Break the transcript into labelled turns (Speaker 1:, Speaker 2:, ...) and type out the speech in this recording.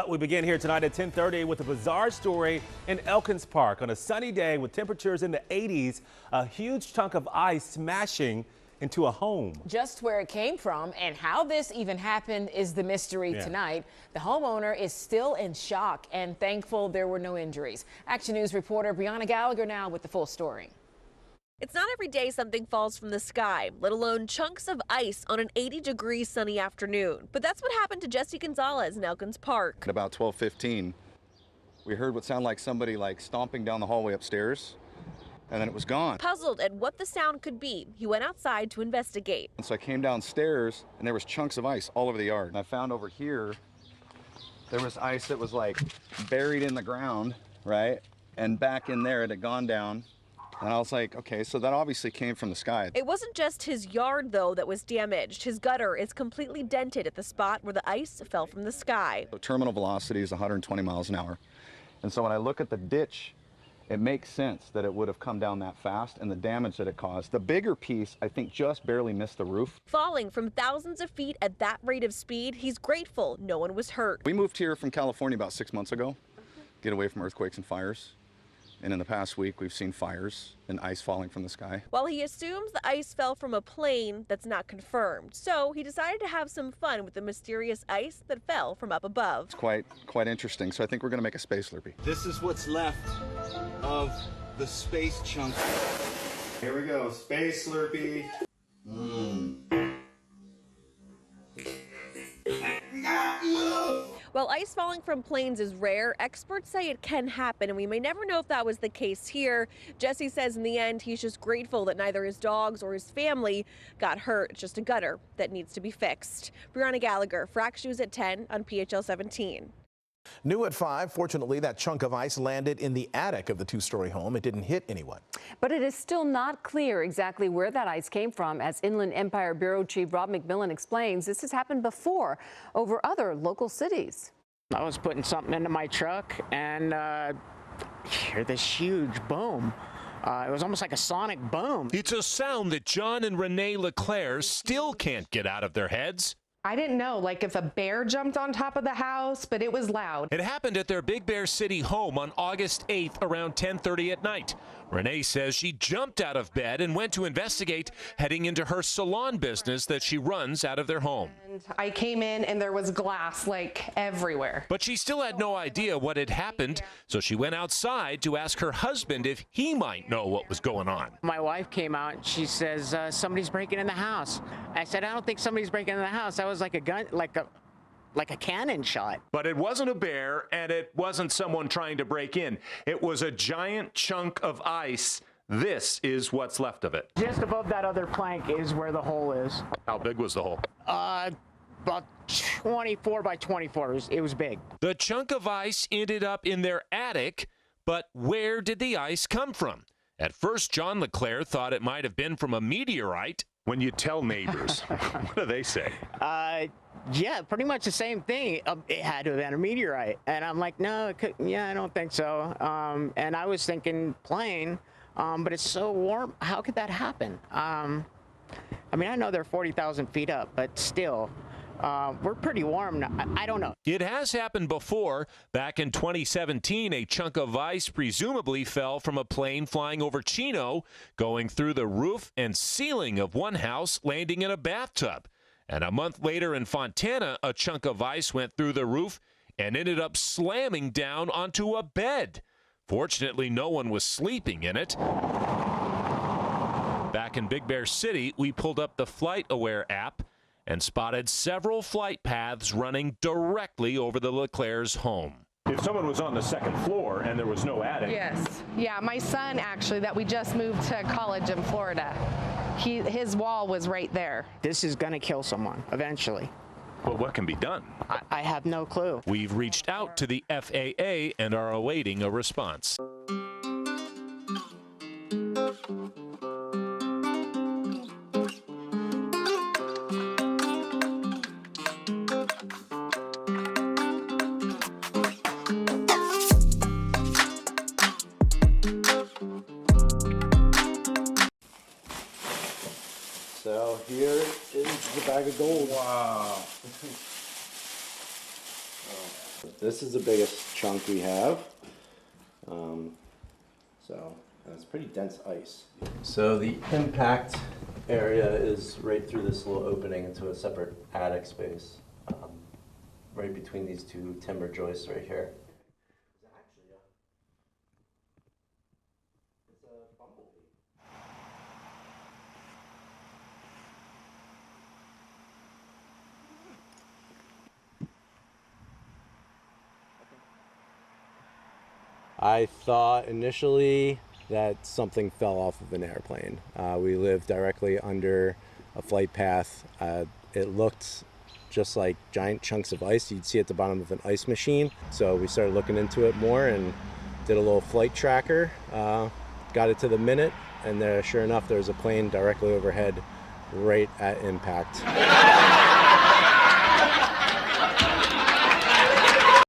Speaker 1: We begin here tonight at 10:30 with a bizarre story in Elkins Park. On a sunny day with temperatures in the 80s, a huge chunk of ice smashing into a home.
Speaker 2: Just where it came from and how this even happened is the mystery tonight. The homeowner is still in shock and thankful there were no injuries. Action News reporter Brianna Gallagher now with the full story.
Speaker 3: It's not every day something falls from the sky, let alone chunks of ice on an 80-degree sunny afternoon. But that's what happened to Jesse Gonzalez in Elkins Park.
Speaker 4: At about 12:15, we heard what sounded like somebody stomping down the hallway upstairs, and then it was gone.
Speaker 3: Puzzled at what the sound could be, he went outside to investigate.
Speaker 4: And so I came downstairs, and there was chunks of ice all over the yard. And I found over here, there was ice that was buried in the ground, right? And back in there, it had gone down. And I was like, okay, so that obviously came from the sky.
Speaker 3: It wasn't just his yard, though, that was damaged. His gutter is completely dented at the spot where the ice fell from the sky.
Speaker 4: The terminal velocity is 120 miles an hour. And so when I look at the ditch, it makes sense that it would have come down that fast and the damage that it caused. The bigger piece, I think, just barely missed the roof.
Speaker 3: Falling from thousands of feet at that rate of speed, he's grateful no one was hurt.
Speaker 4: We moved here from California about 6 months ago, get away from earthquakes and fires. And in the past week, we've seen fires and ice falling from the sky.
Speaker 3: While he assumes the ice fell from a plane, that's not confirmed. So he decided to have some fun with the mysterious ice that fell from up above.
Speaker 4: It's quite interesting. So I think we're gonna make a space Slurpee.
Speaker 5: This is what's left of the space chunk. Here we go, space Slurpee.
Speaker 3: While ice falling from planes is rare, experts say it can happen, and we may never know if that was the case here. Jesse says in the end, he's just grateful that neither his dogs or his family got hurt. It's just a gutter that needs to be fixed. Brianna Gallagher, for Action News at 10 on PHL 17.
Speaker 6: New at 5, fortunately, that chunk of ice landed in the attic of the two-story home. It didn't hit anyone.
Speaker 7: But it is still not clear exactly where that ice came from. As Inland Empire Bureau Chief Rob McMillan explains, this has happened before over other local cities.
Speaker 8: I was putting something into my truck and hear this huge boom. It was almost like a sonic boom.
Speaker 9: It's a sound that John and Renee LeClaire still can't get out of their heads.
Speaker 10: I didn't know, if a bear jumped on top of the house, but it was loud.
Speaker 9: It happened at their Big Bear City home on August 8th around 10:30 at night. Renee says she jumped out of bed and went to investigate, heading into her salon business that she runs out of their home.
Speaker 10: And I came in and there was glass everywhere.
Speaker 9: But she still had no idea what had happened, so she went outside to ask her husband if he might know what was going on.
Speaker 8: My wife came out and she says, somebody's breaking in the house. I said, I don't think somebody's breaking in the house. That was like a gun, like a cannon shot.
Speaker 9: But it wasn't a bear, and it wasn't someone trying to break in. It was a giant chunk of ice. This is what's left of it.
Speaker 8: Just above that other plank is where the hole is.
Speaker 9: How big was the hole?
Speaker 8: About 24 by 24. It was big.
Speaker 9: The chunk of ice ended up in their attic, but where did the ice come from? At first, John LeClaire thought it might have been from a meteorite. When you tell neighbors, what do they say?
Speaker 8: Yeah, pretty much the same thing. It had to have been a meteorite. And I'm like, no, I don't think so. And I was thinking plane, but it's so warm. How could that happen? I mean, I know they're 40,000 feet up, but still, we're pretty warm now. I don't know.
Speaker 9: It has happened before. Back in 2017, a chunk of ice presumably fell from a plane flying over Chino, going through the roof and ceiling of one house, landing in a bathtub. And a month later in Fontana, a chunk of ice went through the roof and ended up slamming down onto a bed. Fortunately, no one was sleeping in it. Back in Big Bear City, we pulled up the FlightAware app and spotted several flight paths running directly over the LeClaire's home.
Speaker 1: If someone was on the second floor and there was no attic.
Speaker 10: Yes. Yeah, my son actually that we just moved to college in Florida. His wall was right there.
Speaker 8: This is going to kill someone eventually.
Speaker 9: But what can be done?
Speaker 8: I have no clue.
Speaker 9: We've reached out to the FAA and are awaiting a response.
Speaker 5: So here is the bag of gold. Wow.
Speaker 11: This is the biggest chunk we have. So it's pretty dense ice. So the impact area is right through this little opening into a separate attic space, right between these two timber joists right here. I thought initially that something fell off of an airplane. We live directly under a flight path. It looked just like giant chunks of ice you'd see at the bottom of an ice machine. So we started looking into it more and did a little flight tracker, got it to the minute, and there, sure enough, there was a plane directly overhead right at impact.